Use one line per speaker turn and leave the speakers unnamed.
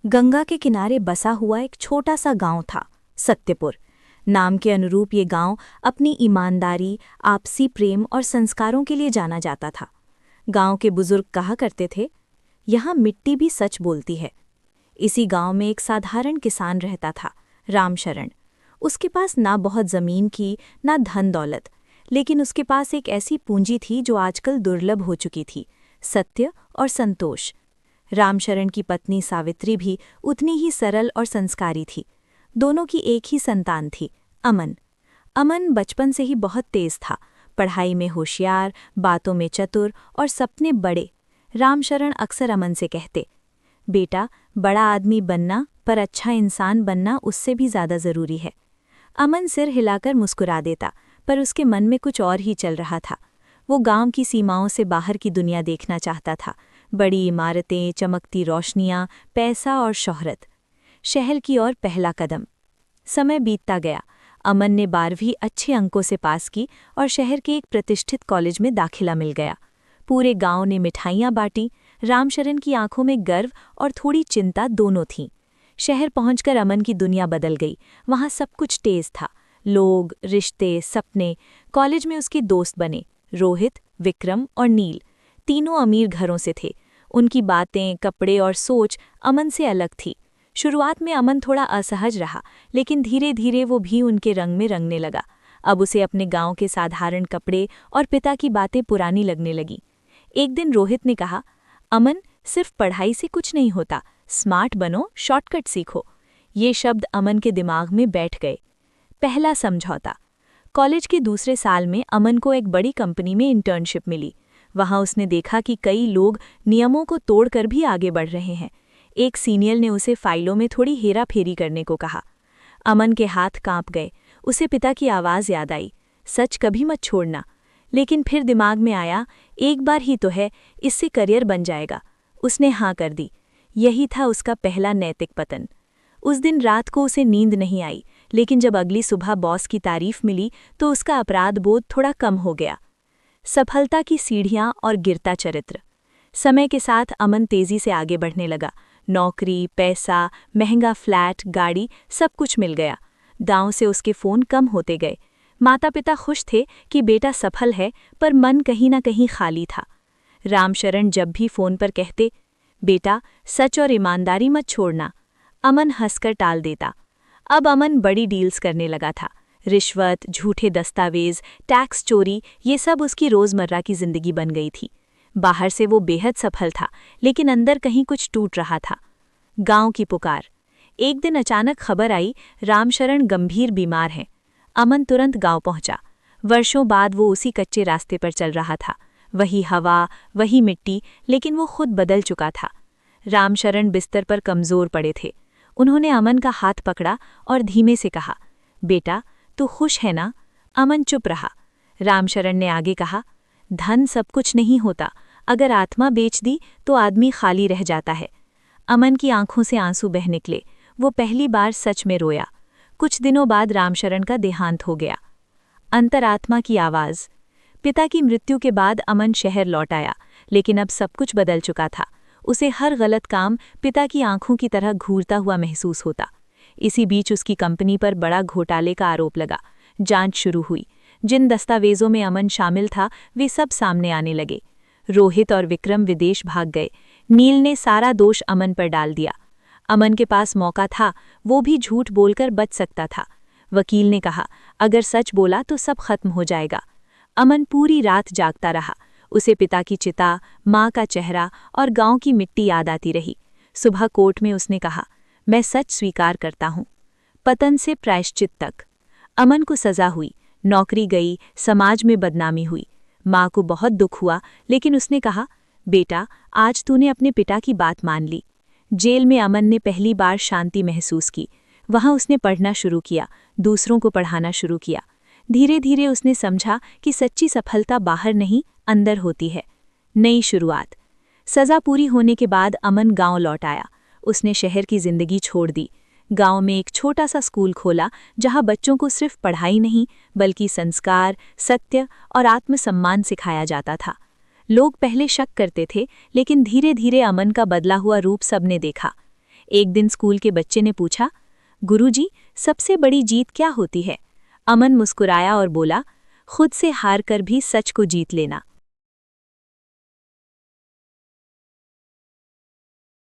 गंगा के किनारे बसा हुआ एक छोटा सा गांव था, सत्यपुर। नाम के अनुरूप ये गांव अपनी ईमानदारी, आपसी प्रेम और संस्कारों के लिए जाना जाता था। गांव के बुजुर्ग कहा करते थे, यहाँ मिट्टी भी सच बोलती है। इसी गांव में एक साधारण किसान रहता था, रामशरण। उसके पास ना बहुत जमीन की, ना धन दौलत, लेकिन उसके पास एक ऐसी पूंजी थी जो आजकल दुर्लभ हो चुकी थी, सत्य और संतोष। रामशरण की पत्नी सावित्री भी उतनी ही सरल और संस्कारी थी। दोनों की एक ही संतान थी, अमन। अमन बचपन से ही बहुत तेज था, पढ़ाई में होशियार, बातों में चतुर और सपने बड़े। रामशरण अक्सर अमन से कहते, बेटा, बड़ा आदमी बनना पर अच्छा इंसान बनना उससे भी ज़्यादा ज़रूरी है। अमन सिर हिलाकर मुस्कुरा देता, पर उसके मन में कुछ और ही चल रहा था। वो गांव की सीमाओं से बाहर की दुनिया देखना चाहता था। बड़ी इमारतें, चमकती रोशनियां, पैसा और शोहरत। शहर की ओर पहला कदम। समय बीतता गया। अमन ने 12वीं अच्छे अंकों से पास की और शहर के एक प्रतिष्ठित कॉलेज में दाखिला मिल गया। पूरे गांव ने मिठाइयां बांटी। रामशरण की आंखों में गर्व और थोड़ी चिंता दोनों थीं। शहर पहुंचकर अमन की दुनिया बदल गई। वहां सब कुछ तेज था, लोग, रिश्ते, सपने। कॉलेज में उसके दोस्त बने, रोहित, विक्रम और नील। तीनों अमीर घरों से थे। उनकी बातें, कपड़े और सोच अमन से अलग थी। शुरुआत में अमन थोड़ा असहज रहा, लेकिन धीरे धीरे वो भी उनके रंग में रंगने लगा। अब उसे अपने गांव के साधारण कपड़े और पिता की बातें पुरानी लगने लगी। एक दिन रोहित ने कहा, अमन, सिर्फ पढ़ाई से कुछ नहीं होता, स्मार्ट बनो, शॉर्टकट सीखो। ये शब्द अमन के दिमाग में बैठ गए। पहला समझौता। कॉलेज के दूसरे साल में अमन को एक बड़ी कंपनी में इंटर्नशिप मिली। वहां उसने देखा कि कई लोग नियमों को तोड़कर भी आगे बढ़ रहे हैं। एक सीनियर ने उसे फाइलों में थोड़ी हेराफेरी करने को कहा। अमन के हाथ कांप गए। उसे पिता की आवाज़ याद आई, सच कभी मत छोड़ना। लेकिन फिर दिमाग में आया, एक बार ही तो है, इससे करियर बन जाएगा। उसने हाँ कर दी। यही था उसका पहला नैतिक पतन। उस दिन रात को उसे नींद नहीं आई, लेकिन जब अगली सुबह बॉस की तारीफ मिली तो उसका अपराध बोध थोड़ा कम हो गया। सफलता की सीढ़ियां और गिरता चरित्र। समय के साथ अमन तेजी से आगे बढ़ने लगा। नौकरी, पैसा, महंगा फ्लैट, गाड़ी, सब कुछ मिल गया। गांव से उसके फ़ोन कम होते गए। माता पिता खुश थे कि बेटा सफल है, पर मन कहीं ना कहीं खाली था। रामशरण जब भी फ़ोन पर कहते, बेटा, सच और ईमानदारी मत छोड़ना, अमन हंसकर टाल देता। अब अमन बड़ी डील्स करने लगा था। रिश्वत, झूठे दस्तावेज, टैक्स चोरी, ये सब उसकी रोज़मर्रा की ज़िंदगी बन गई थी। बाहर से वो बेहद सफल था, लेकिन अंदर कहीं कुछ टूट रहा था। गांव की पुकार। एक दिन अचानक खबर आई, रामशरण गंभीर बीमार हैं। अमन तुरंत गांव पहुंचा। वर्षों बाद वो उसी कच्चे रास्ते पर चल रहा था। वही हवा, वही मिट्टी, लेकिन वो खुद बदल चुका था। रामशरण बिस्तर पर कमज़ोर पड़े थे। उन्होंने अमन का हाथ पकड़ा और धीमे से कहा, बेटा, तू खुश है ना? अमन चुप रहा। रामशरण ने आगे कहा, धन सब कुछ नहीं होता, अगर आत्मा बेच दी तो आदमी खाली रह जाता है। अमन की आंखों से आंसू बह निकले। वो पहली बार सच में रोया। कुछ दिनों बाद रामशरण का देहांत हो गया। अंतरात्मा की आवाज़। पिता की मृत्यु के बाद अमन शहर लौट आया, लेकिन अब सब कुछ बदल चुका था। उसे हर गलत काम पिता की आंखों की तरह घूरता हुआ महसूस होता। इसी बीच उसकी कंपनी पर बड़ा घोटाले का आरोप लगा। जांच शुरू हुई। जिन दस्तावेजों में अमन शामिल था, वे सब सामने आने लगे। रोहित और विक्रम विदेश भाग गए। नील ने सारा दोष अमन पर डाल दिया। अमन के पास मौका था, वो भी झूठ बोलकर बच सकता था। वकील ने कहा, अगर सच बोला तो सब खत्म हो जाएगा। अमन पूरी रात जागता रहा। उसे पिता की चिता, माँ का चेहरा और गांव की मिट्टी याद आती रही। सुबह कोर्ट में उसने कहा, मैं सच स्वीकार करता हूँ। पतन से प्रायश्चित तक। अमन को सजा हुई, नौकरी गई, समाज में बदनामी हुई। माँ को बहुत दुख हुआ, लेकिन उसने कहा, बेटा, आज तूने अपने पिता की बात मान ली। जेल में अमन ने पहली बार शांति महसूस की। वहाँ उसने पढ़ना शुरू किया, दूसरों को पढ़ाना शुरू किया। धीरे धीरे उसने समझा कि सच्ची सफलता बाहर नहीं, अंदर होती है। नई शुरुआत। सज़ा पूरी होने के बाद अमन गांव लौट आया। उसने शहर की जिंदगी छोड़ दी। गांव में एक छोटा सा स्कूल खोला, जहां बच्चों को सिर्फ पढ़ाई नहीं, बल्कि संस्कार, सत्य और आत्मसम्मान सिखाया जाता था। लोग पहले शक करते थे, लेकिन धीरे धीरे अमन का बदला हुआ रूप सबने देखा। एक दिन स्कूल के बच्चे ने पूछा, गुरुजी, सबसे बड़ी जीत क्या होती है? अमन मुस्कुराया और बोला, खुद से हार कर भी सच को जीत लेना।